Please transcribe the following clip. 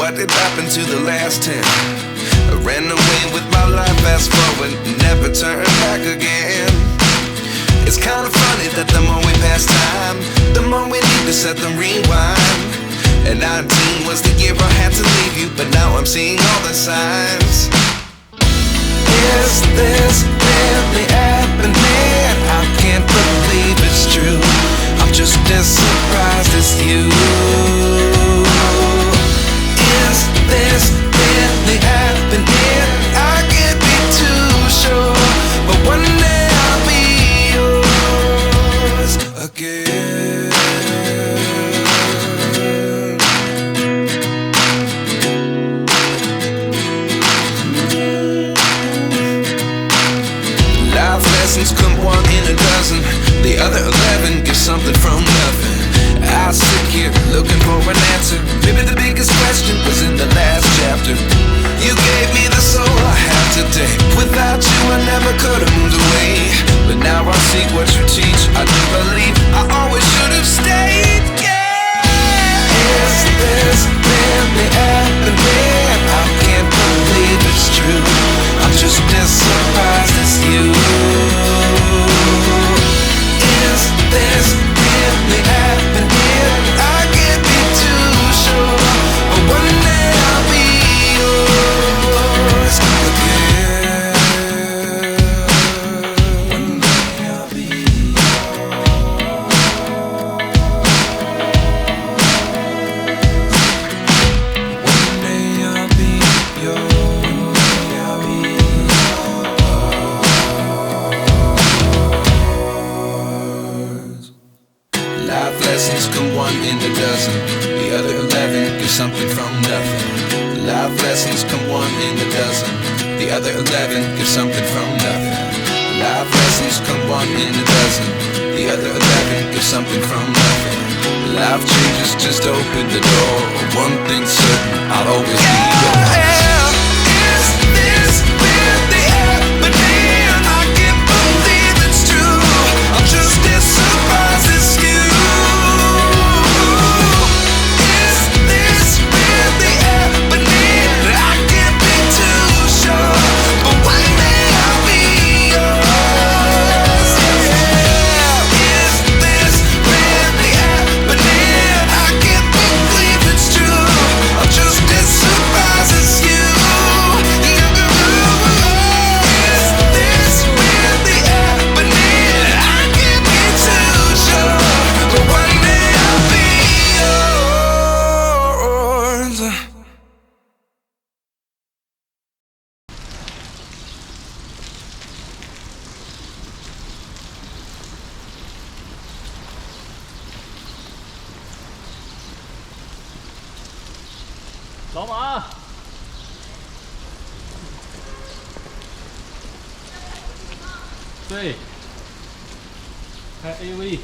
What did happen to the last 10? I ran away with my life, fast forward, never turn back again. It's kind of funny that the more we pass time, the more we need to set them rewind. And 19 was the year I had to leave you, but now I'm seeing all the signs. Is this really happening? I can't believe it's true. I'm just as surprised as you. Is this really happening? I can't be too sure, but one day I'll be yours again. Life lessons come one in a dozen. The other 11 get something from nothing. I sit here looking for an answer. Maybe the biggest question was in the last chapter. You gave me the soul I have today. Without you I never could have moved away. But now I see what you teach. I do believe I always should have stayed. Yeah. Is this really happening? I can't believe it's true. I'm just as surprised as you. Is this really happening? I can't be too sure, but one day I'll be yours again. One day I'll be yours. One day I'll be yours. One day I'll be yours. Life lessons come one in a dozen. The other 11 give something from nothing. Life lessons come one in a dozen. The other 11 give something from nothing. Life lessons come one in a dozen. The other 11 give something from nothing. Life changes, just open the door. One thing's certain, I'll always be yours. Is this really happening? I can't believe it's true. I'm just as surprised as you. Is this really happening? I can't be too sure, but one day I'll be yours. Yeah. Is this really happening? I can't believe it's true. I'm just as surprised as you. Is this really happening? I can't be too sure, but one day I'll be yours.老马，对，拍 AV。